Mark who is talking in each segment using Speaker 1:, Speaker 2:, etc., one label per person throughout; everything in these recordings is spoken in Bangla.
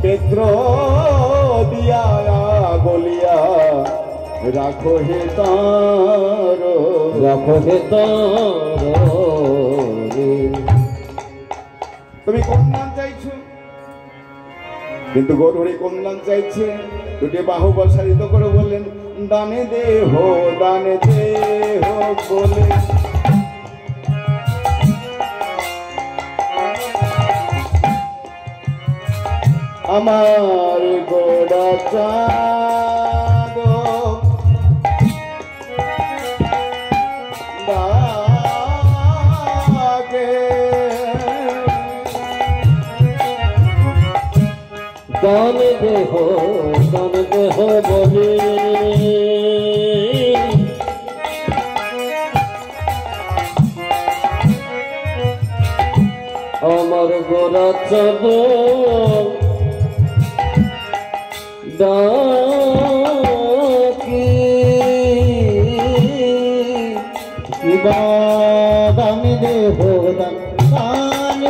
Speaker 1: পেত্র দিয়া বলিয়া রাখো হে তার,
Speaker 2: রাখো হে তার।
Speaker 1: তুমি কন্যান চাইছো, কিন্তু গৌরহরি কন্যান চাইছে। দুটি বাহু প্রসারিত করে বললেন দানে দেহ বলে আমার গোড়া চাঁদ
Speaker 2: দান দেহ বলে আমার গোরা চাঁদ ডাকি
Speaker 3: কিবা দান দেহ দান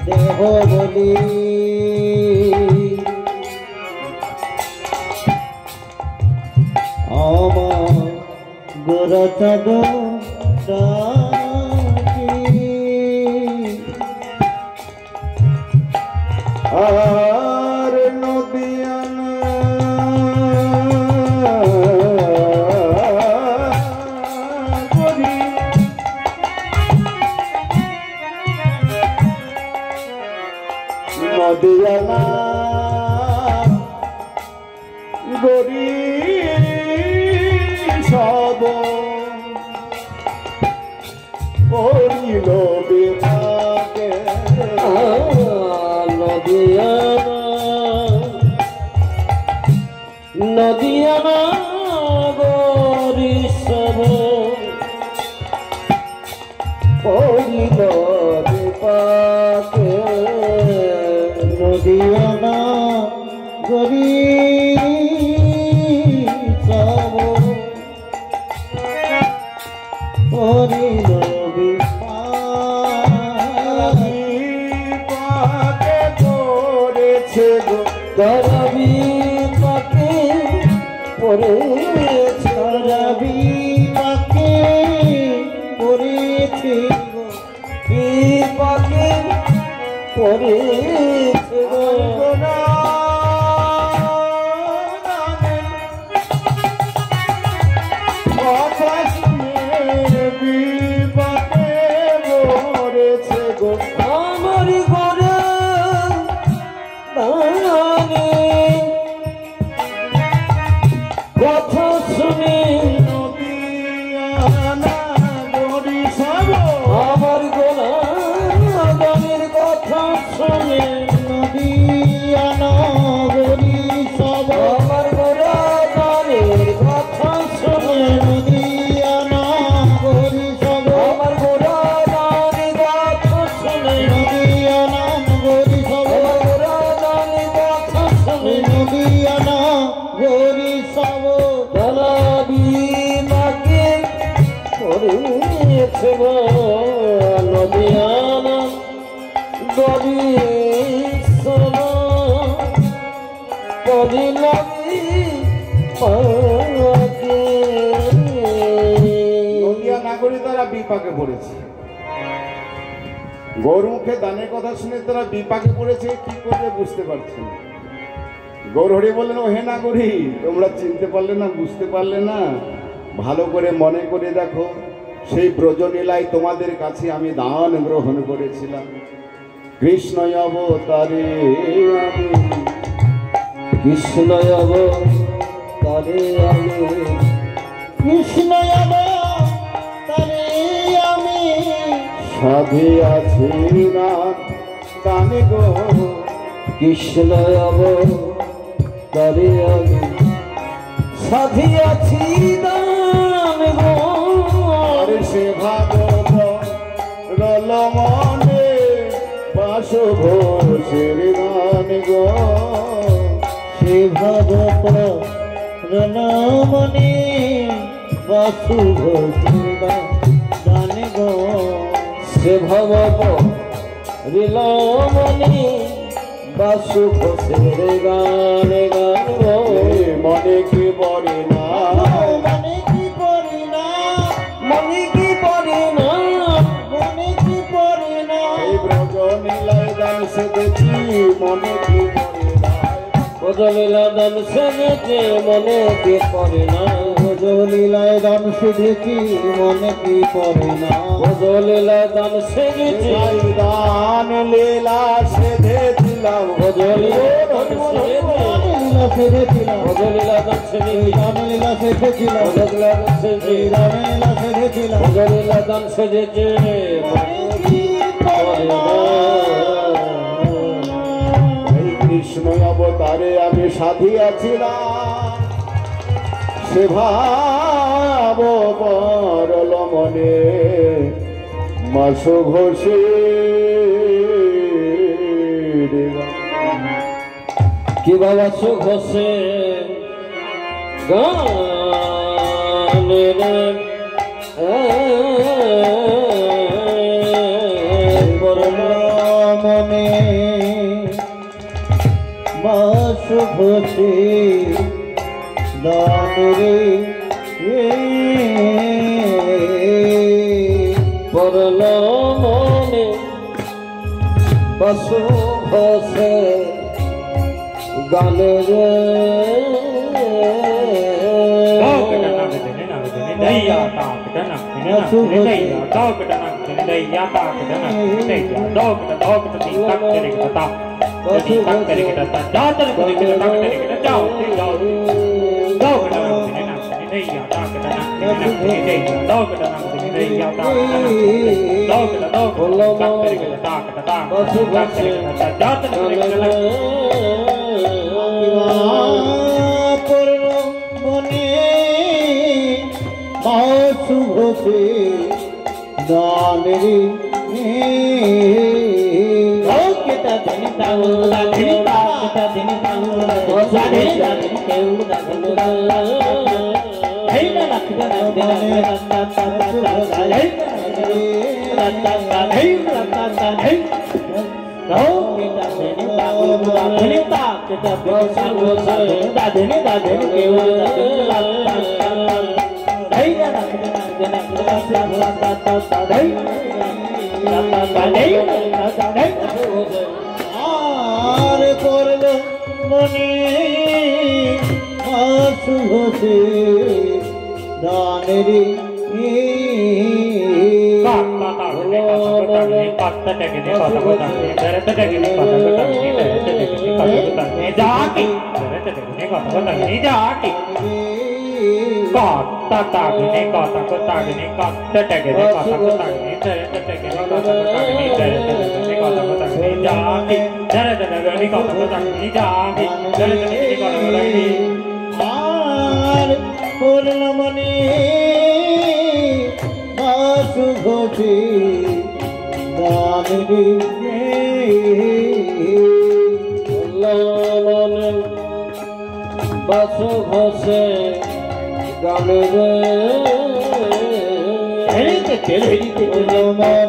Speaker 3: দেহ বলি আমার গোরা চাঁদ ডাকি।
Speaker 1: আর নদিয়ানা গরি নদিয়ানা গরি সব পড়িল বিভাগে
Speaker 2: নদিয়ানা গরি সব
Speaker 3: পড়িল বিপাকে নদিয়ানা গরি সব পড়িল
Speaker 1: বিপাকে পড়েছে গো
Speaker 2: গরবি পাকে পড়েছে
Speaker 3: রবি পাকে পড়েছে
Speaker 2: বিপাকে পড়েছে
Speaker 1: কথা শুনে বিপাকে পড়েছে গো
Speaker 2: আমার গোরা দানে কথা শুনে
Speaker 1: নদিয়ানা গরি সব
Speaker 2: আমার গোরা দানের কথা শুনে
Speaker 3: নদিয়ানা গরি সব
Speaker 2: আমার গোরা দানের কথা শুনে
Speaker 3: নদিয়ানা গরি সব
Speaker 2: আমার গোরা দানের কথা শুনে
Speaker 3: নদিয়ানা গরি সব
Speaker 2: আমার গোরা দানের কথা শুনে
Speaker 3: নদিয়ানা গরি সব
Speaker 2: গলাবি পাকে পড়েছে গো নদিয়ানা গরি সব পড়িলাবি পাকে।
Speaker 1: নদিয়া নাগরী তারা বিপাকে পড়েছে। গৌরমুখে দানের কথা শুনে তারা বিপাকে পড়েছে, কি করবে বুঝতে পারছে না। গৌরহরি বললেন ও হে নাগরী, তোমরা চিনতে পারলে না, বুঝতে পারলে না, ভালো করে মনে করে দেখো, সেই ব্রজলীলায় তোমাদের কাছে আমি দান গ্রহণ করেছিলাম। কৃষ্ণ অবতারে আমি,
Speaker 2: কৃষ্ণ অবতারে আমি,
Speaker 3: কৃষ্ণ অবতারে আমি
Speaker 1: সাধিয়াছি না দানে গো।
Speaker 2: কৃষ্ণ অবতারে আমি সাধিয়াছি দান গো।
Speaker 1: আর সে ভাগব রল মনে বাসব শ্রীদান গো।
Speaker 3: সে ভগত রণমণি বাসুভ দান গো।
Speaker 2: সে ভব রিলমণি বাসু ঘোষের গানে গাইব
Speaker 1: মনে কি পড়ে না
Speaker 3: মনে কি পড়ে না
Speaker 2: মনে কি পড়ে না
Speaker 3: মনে কি পড়ে না
Speaker 1: এই ব্রজ নীলায় গান সেজেছি মনে কি পড়ে না
Speaker 2: বদলিলা দান সেজেছে মনে কি পড়ে না
Speaker 3: লীলায় দান সেধেছি মনে কি পড়ে না
Speaker 2: বদলিলা দান সেজেছে
Speaker 1: এই দান লীলা সেজেছিলাম
Speaker 2: বদলিলা দান সেজেছিলাম
Speaker 3: লীলা সেধেছিলাম
Speaker 2: বদলিলা দান সেজেছিলাম
Speaker 3: লীলা সেধেছিলাম
Speaker 2: বদলিলা দান সেজেছিলাম
Speaker 3: লীলা সেধেছিলাম
Speaker 2: বদলিলা দান সেজেছে
Speaker 3: মনে কি পড়ে না
Speaker 1: এই কৃষ্ণ অবতারে আমি সাধিয়াছিলাম সে ভাব পরল মনে মাস ঘোষে
Speaker 2: কি বাবা সুঘোষে গানের
Speaker 3: মনে বাস ঘটে দানরে
Speaker 2: পরল মনে বসু ঘোষে গানের
Speaker 3: পূর্ণ মনে বাস ঘটে দানরে আর করল মনে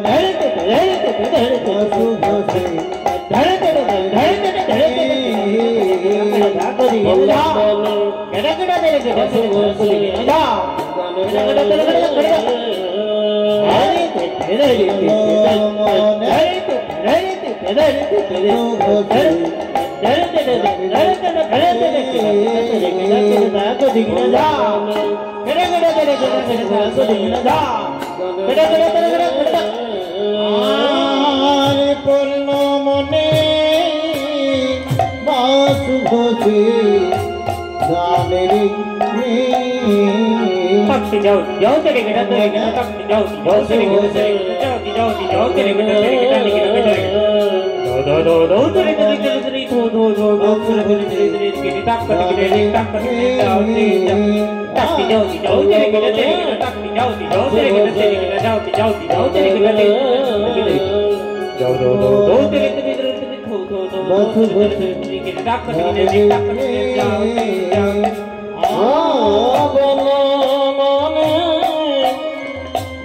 Speaker 3: বাস ঘটে দানরে আর করল মনে বাস ঘটে দানরে
Speaker 2: বাসু ঘোষে গানের
Speaker 3: পূর্ণ মনে বাস ঘটে দানরে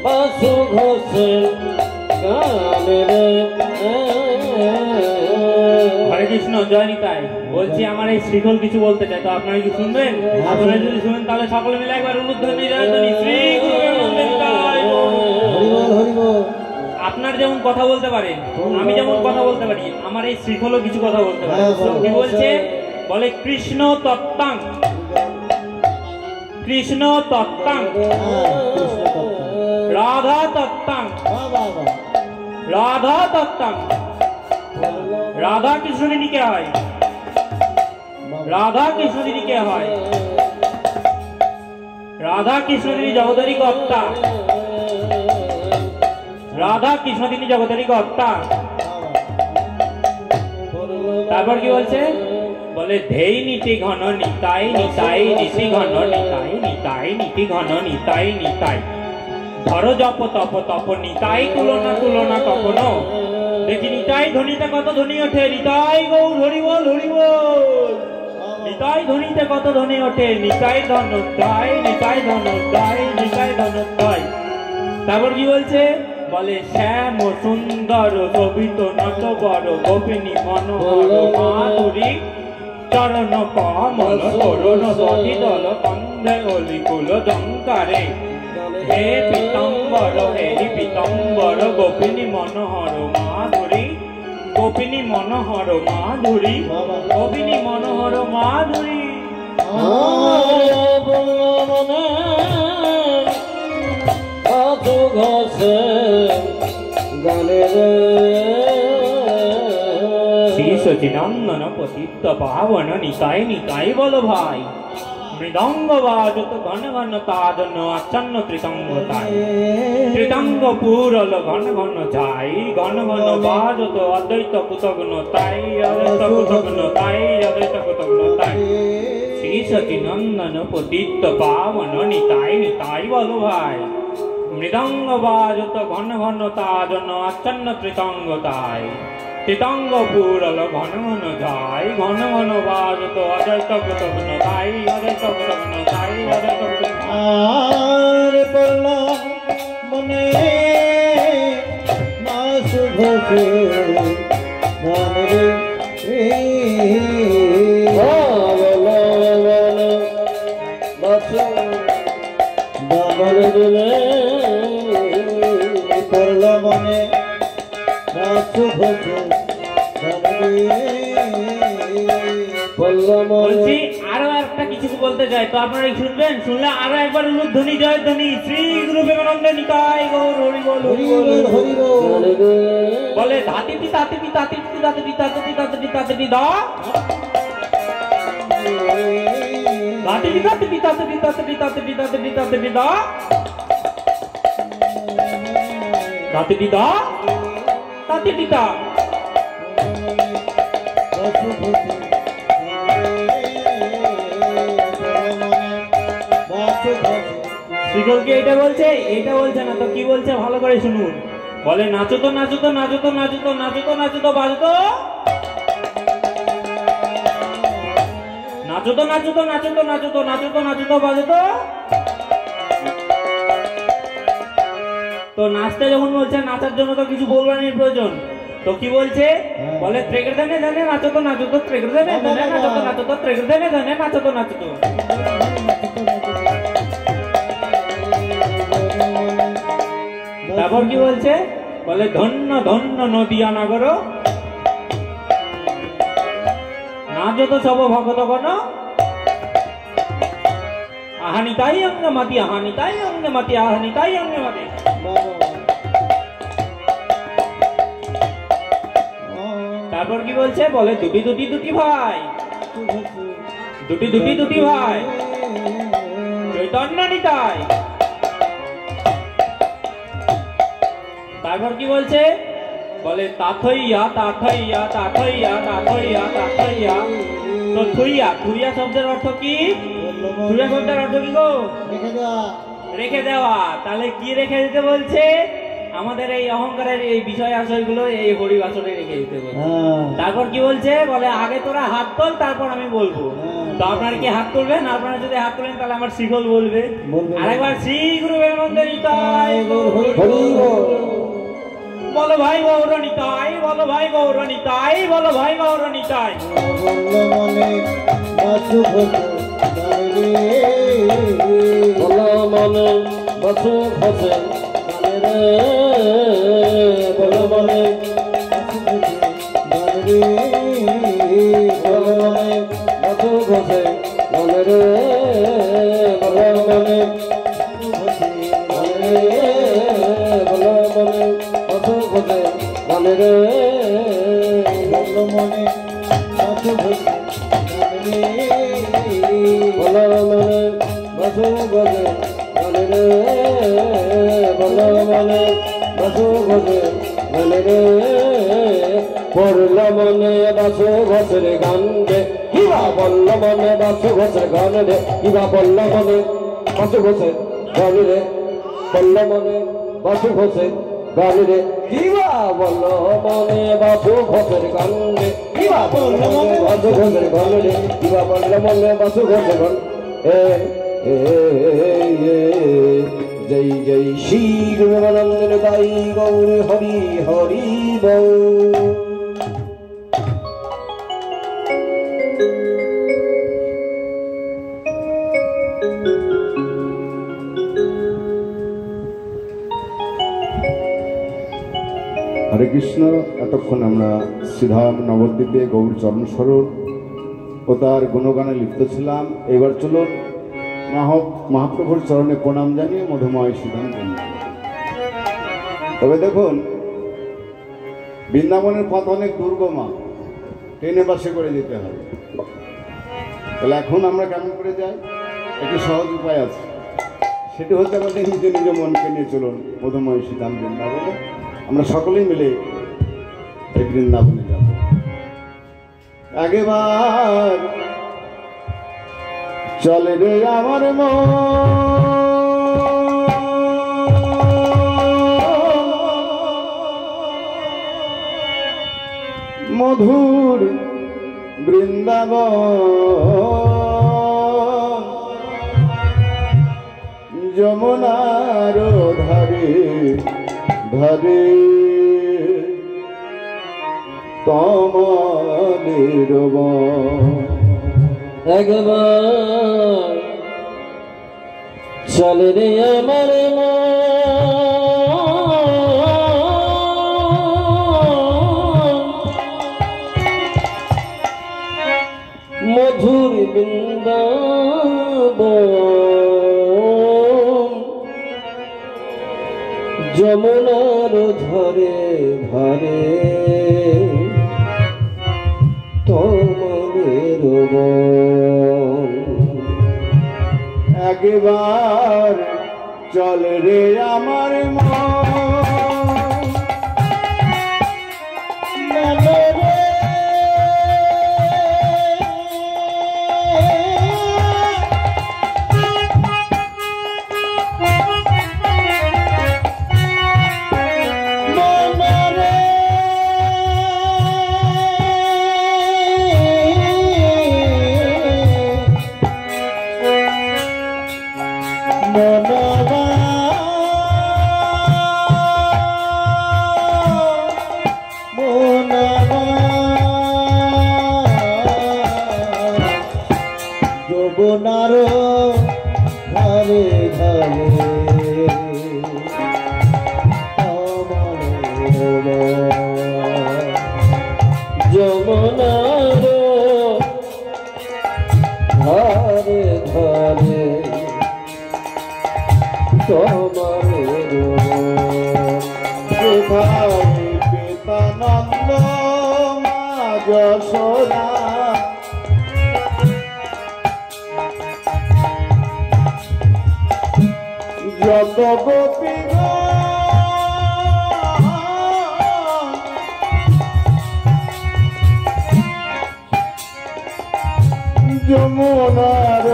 Speaker 2: বাসু ঘোষে গানের
Speaker 4: কৃষ্ণ জয় নিতাই। বলছি আমার এই শ্রীখোল কিছু বলতে চাই, তো আপনারা কি শুনবেন? আপনারা যদি শুনেন তাহলে সকলে মিলে একবার উলুধ্বনি জয়ধ্বনি শ্রী গুরু প্রেমানন্দে নিতাই।
Speaker 3: হরি বল হরি বল।
Speaker 4: আপনার যেমন কথা বলতে পারেন, আমি যেমন কথা বলতে পারি, আমার এই শ্রীখোলও কিছু কথা বলতে পারে। কি বলছে? বলে কৃষ্ণ তত্ত্বাং, কৃষ্ণ তত্ত্বাং,
Speaker 3: কৃষ্ণ তত্ত্ব।
Speaker 4: রাধা তত্ত্বাং,
Speaker 3: বাহ বাহ বাহ।
Speaker 4: রাধা তত্ত্বাং। রাধা কৃষ্ণ দিদি কে হয়? রাধা কৃষ্ণ দিদি কে হয়? রাধা কৃষ্ণ দিদি জগদারি কর্তা, রাধা কৃষ্ণ দিদি জগদারি কর্তা। তারপর কি বলছে? বলে ধেই নীতি ঘন নিতাই নিতাই ঋষি ঘন নিতাই নিতাই নীতি ঘন নিতাই নিতাই। ধর জপ তপ তপ নিতাই তুলনা তুলনা কখনো। দেখি নিতাই ধ্বনিতে কত ধ্বনি ওঠে, নিতাই গৌর হরি বল হরি বল। নিতাই ধ্বনিতে কত ধ্বনি ওঠে, নিতাই ধনুর্ধয় নিতাই ধনুর্ধয় নিতাই ধনুর্ধয়। তারপর কি বলছে? বলে শ্যাম সুন্দর শোভিত নটবর গোপিনী মনোহর মাধুরী চরণ কমল তরুণ দল কন্ধে অলিকুল জঙ্কারে। হে পীতাম্বর হে পীতাম্বর গোপিনী মনোহর মাধুরী, গোপিনী মনোহর মাধুরী, গোপিনী মনোহর মাধুরী। শ্রী সচিনন্দন পতিত পাবন নিতাই নিতাই বল ভাই। মৃদঙ্গ বাজত ঘন ঘন তাজন আচ্ছন্ন ত্রিতঙ্গ তাই। ত্রিতঙ্গ পুরল ঘন ঘন যাই, ঘন ঘন বাজত অদ্বৈত কুতগ্ন তাই, অদ্বৈত কুতগ্ন তাই, অদ্বৈত কুতগ্ন তাই। শ্রী সচিনন্দন পতিত পাবন নিতাই নিতাই বল ভাই। মৃদঙ্গ বাজত ঘন ঘন তাজন আচ্ছন্ন ত্রিতঙ্গ তাই। ত্রিতঙ্গ পুরল ঘন ঘন যাই, ঘন ঘন বাজত অদ্বৈত কুতগ্ন তাই, অদ্বৈত কুতগ্ন তাই, অদ্বৈত কুতগ্ন তাই।
Speaker 3: আর পড়লা মনে না শুভ রে পড়লা মনে না শুভ
Speaker 4: বলছি আরো একটা কিছু বলতে চাই, তো আপনারা শুনবেন? শুনলে আরো একবার উলুধ্বনি জয়ধ্বনি শ্রী গুরু প্রেমানন্দে নিতাই গৌর হরি বল হরি বল হরি বল। বলে ধাতিটি তাতিটি তাতিটি তাতিটি তাতিটি তাতিটি তাতিটি দা, ধাতিটি তাতিটি তাতিটি তাতিটি তাতিটি তাতিটি তাতিটি দা, তাতিটি দা তাতিটি দা। শ্রীকলকে এটা বলছে, এটা বলছে না তো কি বলছে ভালো করে শুনুন। বলে নাচো তো নাচো তো নাচো তো নাচো তো নাচো তো নাচো তো বাজো তো, নাচো তো নাচো তো নাচো তো নাচো তো নাচো তো নাচো তো বাজো তো। তো নাচতে যখন বলছে নাচার জন্য তো কিছু বলবার নেই প্রয়োজন, তো কি বলছে? বলে ত্রেগর ধানে ধানে নাচো তো নাচো তো, ত্রেগর ধানে ধানে নাচো তো নাচো তো, ত্রেগর ধানে ধানে নাচো তো নাচো তো। তারপর কি বলছে? বলে ধন্য ধন্য নদিয়া নগর নাচো তো সব ভগত গণ, আহানি তাই অঙ্গে মাতি, আহানি তাই অঙ্গে মাতি, আহানি তাই অঙ্গে মাতি। তারপর কি বলছে? বলে দুটি দুটি দুটি ভাই, দুটি দুটি দুটি ভাই চৈতন্য নিতাই। তারপর কি বলছে? বলে তাথইয়া তাথইয়া তাথইয়া তাথইয়া তাথইয়া। তো থুইয়া, থুইয়া শব্দের অর্থ কি? থুইয়া শব্দের অর্থ কি গো? রেখে দেওয়া। তাহলে কি রেখে দিতে বলছে? আমাদের এই অহংকারের এই বিষয় আশয়গুলো এই হরি বাসনে রেখে দিতে বলছে। তারপর কি বলছে? বলে আগে তোরা হাত তোল, তারপর আমি বলবো। তো আপনারা কি হাত তুলবেন? আপনারা যদি হাত তোলেন তাহলে আমার শ্রীখোল বলবে। আরেকবার শ্রী গুরু প্রেমানন্দে নিতাই গৌর হরি বল। বলো ভাই গৌরনিতাই, বলো ভাই গৌরনিতাই, বলো ভাই গৌরনিতাই।
Speaker 3: বলল মনে বাসু ঘষে গানে রে,
Speaker 2: বলো মনে বাসু ঘষে গানে রে, বলো মনে বাসু ঘষে গানে রে, বলো মনে বলো মনে বাসু ঘষে গানে রে,
Speaker 3: বলল মনে বাসু ঘষে গানে রে,
Speaker 2: বলো মনে বাসু ঘষে গানে রে, বলো মনে বাসু ঘষে গানে রে, পড়ল মনে বাসু ঘষের গান রে, কিবা বলল মনে বাসু ঘষের গান রে, কিবা বলল মনে বাসু ঘষের গান রে, বলল মনে বাসু ঘষের গান রে, কিবা বলল মনে বাসু ঘষের গান রে, কিবা বলল মনে বাসু ঘষের গান রে, কিবা বলল মনে বাসু ঘষের গান জয় জয় শ্রী গুরুমানন্দ দাই গৌর হরি হরি বল।
Speaker 1: হরে কৃষ্ণ। এতক্ষণ আমরা শ্রীধাম নবদ্বীপে গৌর চরণস্বরূপ ও তার গুণগানে লিপ্ত ছিলাম। এবার চলুন মহাপ্রভুর চরণে প্রণাম জানিয়ে মধুময় শ্রীধাম বৃন্দাবন। তবে দেখুন, বৃন্দাবনের পথ অনেক দুর্গমা, ট্রেনে বাসে করে যেতে হবে। তাহলে এখন আমরা কেমন করে যাই? একটি সহজ উপায় আছে, সেটি হচ্ছে আমাদের নিজ নিজ মনকে নিয়ে চলুন মধুময় শ্রীধাম বৃন্দাবনে। আমরা সকলেই মিলে এই বৃন্দাবনে যাব। আগেবার চলে রে আমার মধুর বৃন্দাবন, যমুনার ধারে ধারে তমালের বন।
Speaker 2: একবার চলে রে আমার মধুর বৃন্দাবন, যমুনার ধারে ধারে তোমাদের বন।
Speaker 1: একবার চল রে আমার
Speaker 3: যমুনার ধারে ধারে
Speaker 2: যমুনার ধারে ধারে তোমাদের
Speaker 1: পিতানন্দ মা যশোদা যত গোপী যমুনার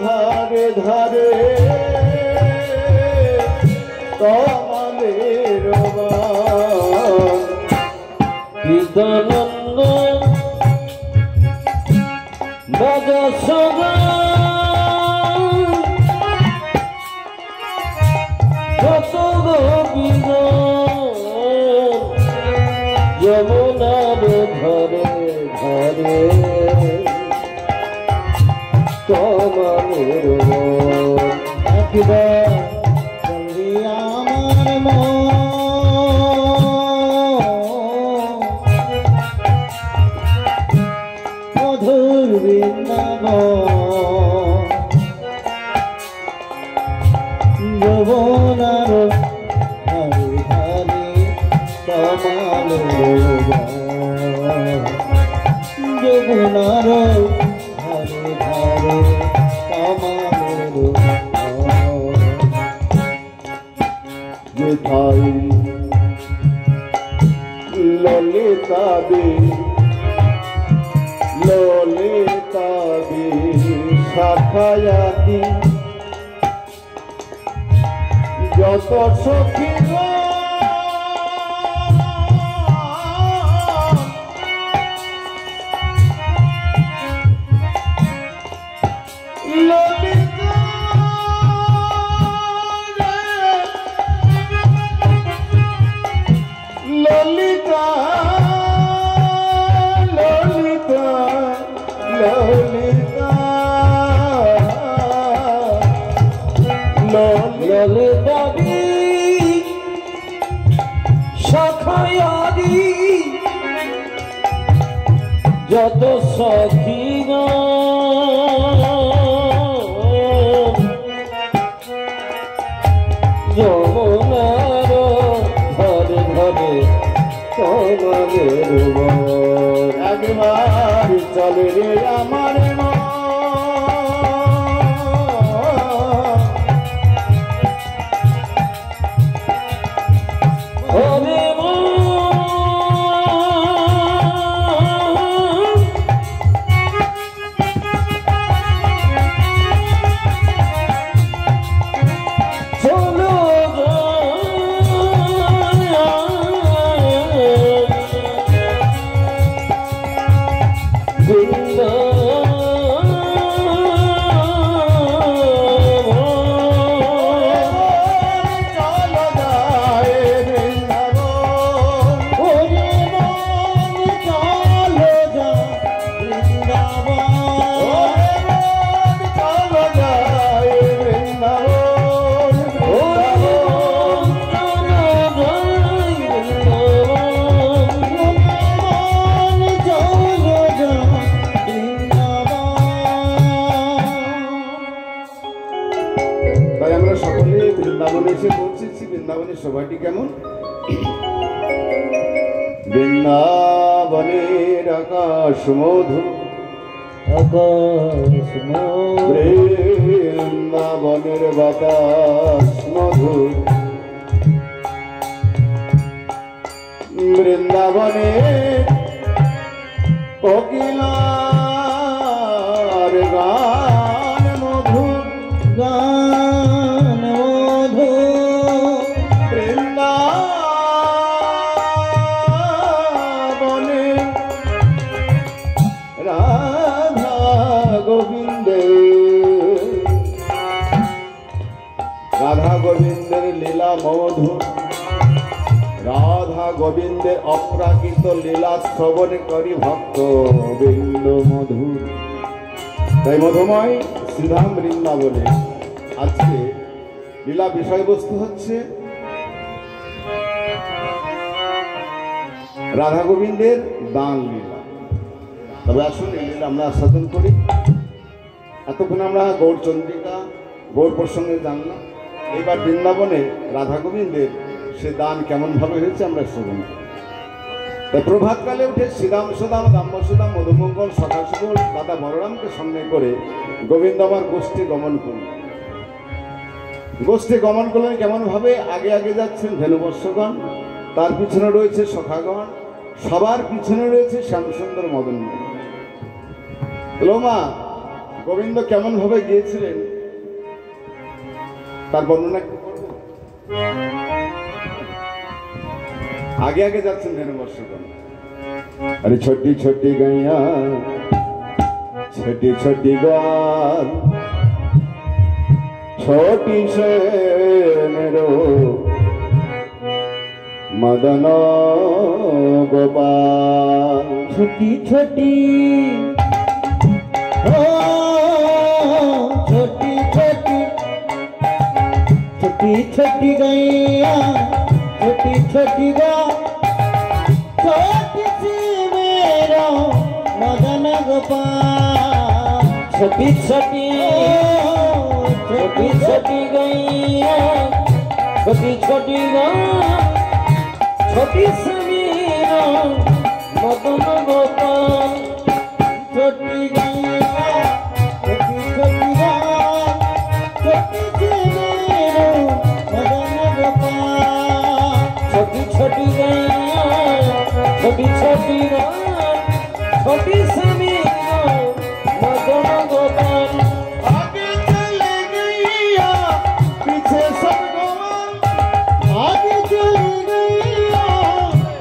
Speaker 1: ধারে ধারে তোমাদের বন।
Speaker 2: পিতানন্দ বাজা সদা কত গোবিন্দ কমলের বন
Speaker 3: একবার বলি আমার মন মধুর বৃন্দাবন যৌবনার ধারে ধারে কমলের বন যৌবনার ধারে ধারে কমলের বন
Speaker 1: যেথায় ললিতা দে শাখায়াতি যত সখী ললিতা ললিতা ললিতা
Speaker 2: ললিতাদি শাখায়াদি যত সখী যমুনার ঘরে ঘরে কমলের বন
Speaker 1: একবার চলে রে আমার মন
Speaker 2: ওরে চলো
Speaker 1: চলো যায় বৃন্দাবন
Speaker 3: ওরে মন চলো যা বৃন্দাবন
Speaker 1: চলো যায় বৃন্দাবন
Speaker 3: মন চলো যা বৃন্দাবন
Speaker 1: তাই আমরা সকলে বৃন্দাবনে এসে পৌঁছেছি। বৃন্দাবনের সভাটি কেমন? বৃন্দাবনের আকাশ মধু
Speaker 3: আকাশ মোর
Speaker 1: বৃন্দাবনের বাতাস মধু বৃন্দাবনের কোকিলার গান মধু
Speaker 3: গান মধু
Speaker 1: বৃন্দাবনে রাধা গোবিন্দের লীলা মধু রাধা গোবিন্দের অপ্রাকৃত লীলা শ্রবণ করি ভক্ত বৃন্দ মধু। তাই মধুময় শ্রীধাম বৃন্দাবনে আজকে লীলা বিষয়বস্তু হচ্ছে রাধা গোবিন্দের দান লীলা। তবে আসুন এই লীলা আমরা আস্বাদন করি। এতক্ষণ আমরা গৌর চন্দ্রিকা গৌর প্রসঙ্গে জানলাম, এবার বৃন্দাবনে রাধা গোবিন্দের সে দান কেমন ভাবে হয়েছে আমরা শ্রবণ করি। তাই প্রভাতকালে উঠে শ্রীরাম সুদাম দাম্ব সুদাম মধুমঙ্গল সখাসুগল দাদা বলরামকে সঙ্গে করে গোবিন্দ আমার গোষ্ঠী গমন করলেন। গোষ্ঠী গমন করলেন কেমন ভাবে? আগে আগে যাচ্ছেন ধেনুবর্ষগণ, তার পিছনে রয়েছে সখাগণ, সবার পিছনে রয়েছে শ্যামসুন্দর মদন। মা গোবিন্দ কেমন ভাবে গিয়েছিলেন তার বর্ণনা একটু করবো। आगे आगे যাচ্ছেন ধেনুবর্ষগণ। अरे छोटी छोटी गैया छोटी छोटी ग्वाल छोटी से मेरो मदन गोपाल।
Speaker 3: छोटी छोटी ओ छोटी छोटी छोटी छोटी गैया छोटी छोटी गा छोटी सी मेरा मदन गोपाल।
Speaker 2: छोटी छोटी छोटी छोटी गैया छोटी छोटी गा छोटी समीरा मदन गोपाल।
Speaker 3: छोटी गैया छोटी छोटी गा छोटी सी मेरा मदन गोपाल।
Speaker 2: छोटी छोटी गैया छोटी छोटी गा छोटी समीरा मदन गोपाल।
Speaker 3: आगे चले गैया पीछे सब गोवाल। आगे चले गैया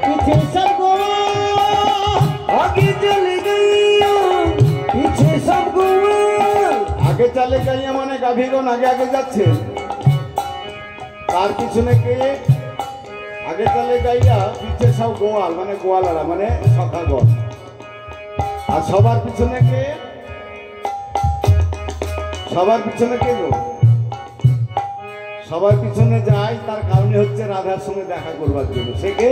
Speaker 3: पीछे सब गोवाल।
Speaker 2: आगे चले गैया पीछे सब गोवाल।
Speaker 1: आगे चले गैया মানে গাভীগণ আগে আগে যাচ্ছে, তার পিছনে কে? আগে চলে গাইয়া পিছে সব গোয়াল মানে গোয়ালারা মানে সখাগণ। আর সবার পিছনে কে? সবার পিছনে কে গো? সবার পিছনে যায় তার কারণে হচ্ছে রাধার সঙ্গে দেখা করবার জন্য। সে কে?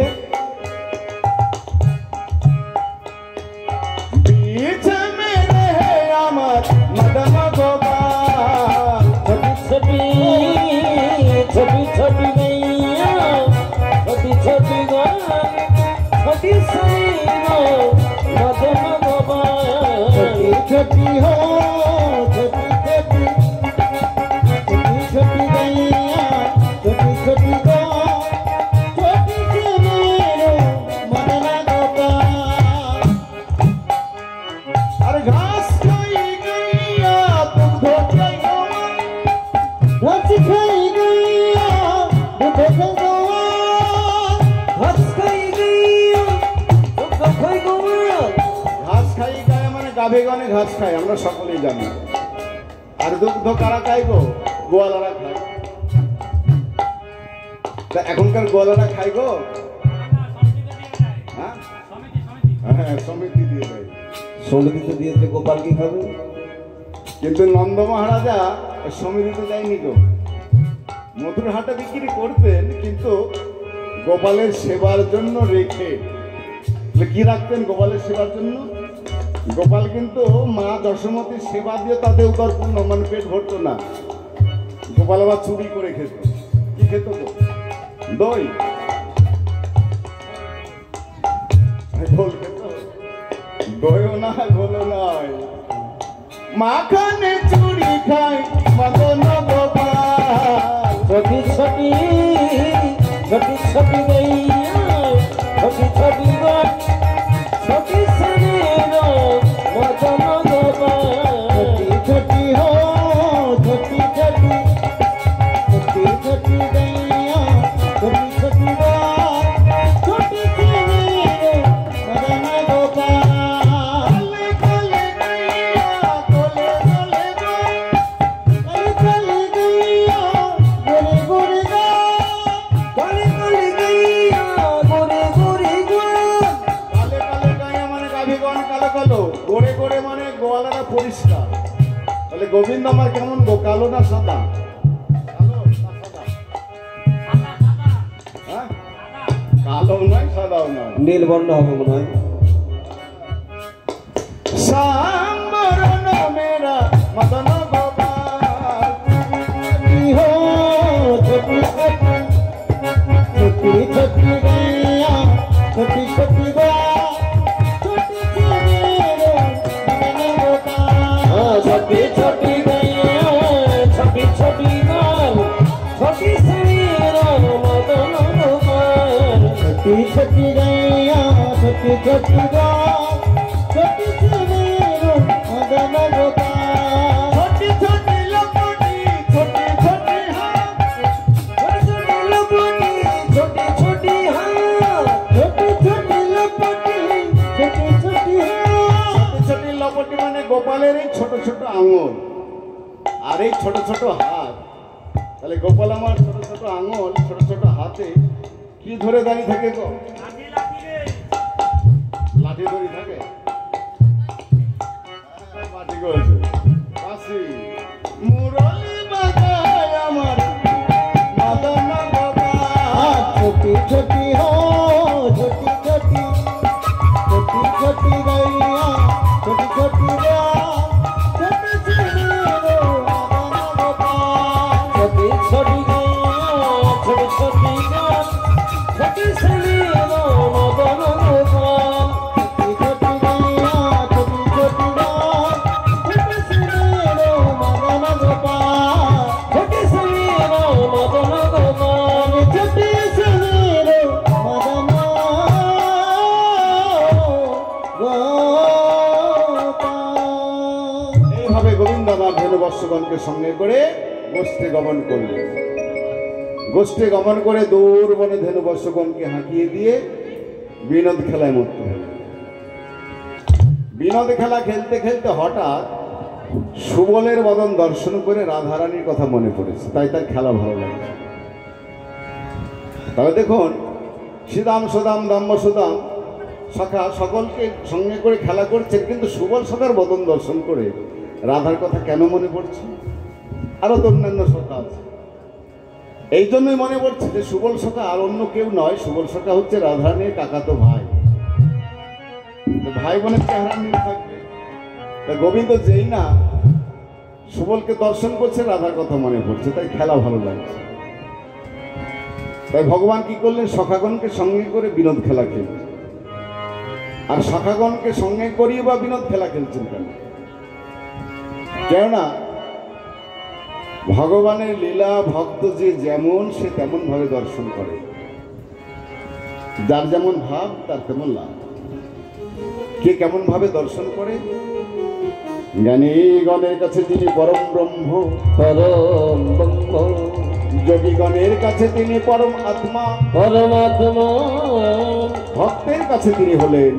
Speaker 1: পিছে মেরে হে আমার মদন গোপাল।
Speaker 2: छोटी छोटी छोटी छोटी गैया छोटी छोटी गा छोटी समीरा मदन गोपाल।
Speaker 3: छोटी छोटी हो छोटी छोटी छोटी छोटी गैया छोटी छोटी गा छोटी सी मेरे मदन गोपाल।
Speaker 1: अरे घास खाई गैया दुग्ध खाई गोवाल।
Speaker 3: घास खाई गैया दूध खाई गोवाल।
Speaker 2: घास खाई गैया दूध खाई गोवाल।
Speaker 1: ঘাস খাই গায়ে মানে গাভীগণে ঘাস খায়, আমরা সকলেই জানি। আর দুগ্ধ কারা খায় গো? গোয়ালারা খায়। তা এখনকার গোয়ালারা খায় গো? হ্যাঁ হ্যাঁ, সমিতি দিয়ে দেয়।
Speaker 3: সমিতিতে দিয়েছে গোপাল কি খাবে?
Speaker 1: কিন্তু নন্দ মহারাজা ওই সমিতিতে দেয়নি গো। মধুর হাটে বিক্রি করতেন কিন্তু গোপালের সেবার জন্য রেখে। কি রাখতেন গোপালের সেবার জন্য? গোপাল কিন্তু মা দশমতীর সেবা দিয়ে তাদের উদরপূর্ণ মানে পেট ভরতো না। গোপাল আবার চুরি করে খেত। কি খেত গো? দই ঘোল খেত। দইও না ঘোলও নয়, মাখানে চুরি খায় মদন গোপাল।
Speaker 2: छोटी छोटी छोटी छोटी गैया छोटी छोटी गा छोटी समीरा मदन गोपाल।
Speaker 3: छोटी छोटी हो छोटी छोटी छोटी छोटी गैया छोटी छोटी गा छोटी सी मेरे मदन गोपाल।
Speaker 1: कले गैया कोले कोले गो।
Speaker 3: चले गैया गोरे गोरे गा
Speaker 2: गली गली गैया गोरे गोरे गा।
Speaker 1: কালে কালে গায়া মানে গাভীগণ কালো কালো, গোড়ে গোড়ে মানে গোয়ালারা পরিষ্কার। তাহলে গোবিন্দ আমার কেমন গো? কালো না সাদা? কালো না সাদা? হ্যাঁ, কালো নয় সাদাও নয়।
Speaker 3: নীল বর্ণ হবে মনে হয়।
Speaker 1: सांबरन मेरा मदन गोपाल।
Speaker 3: छोटी हो छोटी छोटी छोटी छोटी गैया छोटी छोटी गा छोटी सी मेरे मदन गोपाल।
Speaker 2: छोटी छोटी गैया छोटी छोटी गा छोटी समीरा मदन गोपाल।
Speaker 3: छोटी छोटी गैया छोटी छोटी गा छोटी सी मेरे मदन गोपाल।
Speaker 1: छोटी छोटी लपटी छोटी छोटी हाथ।
Speaker 2: छोटी छोटी लपटी छोटी छोटी हाथ।
Speaker 3: छोटी छोटी लपटी छोटी छोटी हाथ।
Speaker 1: छोटी छोटी लपटी মানে গোপালের এই ছোট ছোট আঙুল আর এই ছোট ছোট হাত। তাহলে গোপাল আমার ছোট ছোট আঙুল ছোট ছোট হাতে কি ধরে দাঁড়িয়ে থাকে গো? লাঠি ধরে থাকে। মাটি করেছে বাসি মুরলি বাজায় আমার মদন গোপাল।
Speaker 3: ছোটি ছোটি হো ছোটি ছোটি ছোটি ছোটি গাইয়া ছোটি ছোটি রা ছোটি ছোটি রো মদন গোপাল।
Speaker 2: ছোটি ছোটি ছোটি ছোটি ছোটি ছেলে মদন গোপাল।
Speaker 3: ছোটি ছোটি গাইয়া ছোটি ছোটি রা ছোটি ছোটি রো মদন গোপাল।
Speaker 2: ছোটি ছেলে মদন গোপাল।
Speaker 3: ছোটি ছোটি রো মদন গোপাল।
Speaker 1: এইভাবে গোবিন্দ আমার ধেনুবর্ষগণকে সঙ্গে করে গোষ্ঠে গমন করলেন। গোষ্ঠে গমন করে দূর বনে ধেনুবর্ষগণকে হাঁকিয়ে দিয়ে বিনোদ খেলায় মত্ত হল। বিনোদ খেলা খেলতে খেলতে হঠাৎ সুবলের বদন দর্শন করে রাধারানীর কথা মনে পড়েছে, তাই তার খেলা ভালো লাগছে। তবে দেখুন, শ্রীদাম সুদাম দাম্ব সুদাম সখা সকলকে সঙ্গে করে খেলা করছে, কিন্তু সুবল সখার বদন দর্শন করে রাধার কথা কেন মনে পড়ছে? আরো তো অন্যান্য সখা আছে, এই জন্যই মনে পড়ছে যে সুবল সখা আর অন্য কেউ নয়, সুবল সখা হচ্ছে রাধারানীর কাকাতো ভাই। তো ভাই বোনের চেহারা মিল থাকবে। তা গোবিন্দ যেই না সুবলকে দর্শন করছে, রাধার কথা মনে পড়ছে, তাই খেলা ভালো লাগছে। তাই ভগবান কি করলেন? সখাগণকে সঙ্গে করে বিনোদ খেলা খেলছে। আর সখাগণকে সঙ্গে করিয়ে বা বিনোদ খেলা খেলছেন কেন? কেননা ভগবানের লীলা ভক্ত যে যেমন সে তেমন ভাবে দর্শন করে, যার যেমন ভাব তার তেমন লাভ। কে কেমন ভাবে দর্শন করে? জ্ঞানীগণের কাছে তিনি পরম ব্রহ্ম,
Speaker 2: পরম ব্রহ্ম
Speaker 1: যোগীগণের কাছে তিনি পরম আত্মা,
Speaker 2: পরমাত্মা
Speaker 1: ভক্তের কাছে তিনি হলেন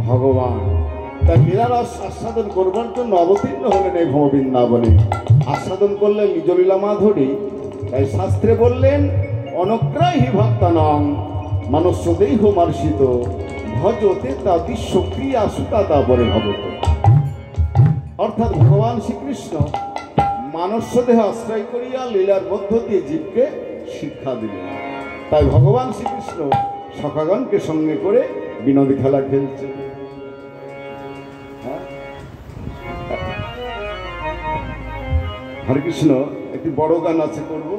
Speaker 1: ভগবান। তাই লীলারস আস্বাদন করবার জন্য অবতীর্ণ হলেন এই ভব বৃন্দাবনে। আস্বাদন করলেন নিজলীলা মাধুরী। তাই শাস্ত্রে বললেন, অনগ্রাহী ভক্তানাং মানস্য দেহ মার্ষিত ভজতে তাদি সক্রিয়া সুতা তাপরে ভবত। অর্থাৎ ভগবান শ্রীকৃষ্ণ মানস্য দেহ আশ্রয় করিয়া লীলার মধ্য দিয়ে জীবকে শিক্ষা দিলেন। তাই ভগবান শ্রীকৃষ্ণ সখাগণকে সঙ্গে করে বিনোদ খেলা খেলছে। হরে কৃষ্ণ, একটি বড় গান আছে, করবো?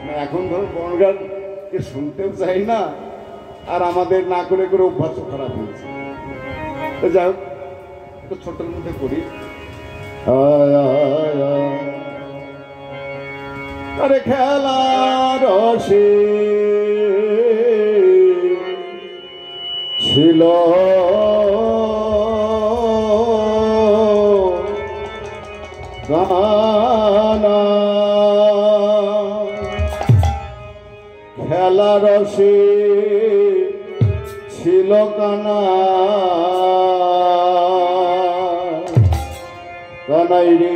Speaker 1: না, এখন ধরো বড় গানকে শুনতেও চাই না, আর আমাদের না করে করে অভ্যাসও খারাপ হয়েছে। তো যাই হোক, একটু ছোট্টের মধ্যে করি। আরে খেলা রসে ছিল গানা, খেলা রসে ছিল কানা, কানাই রে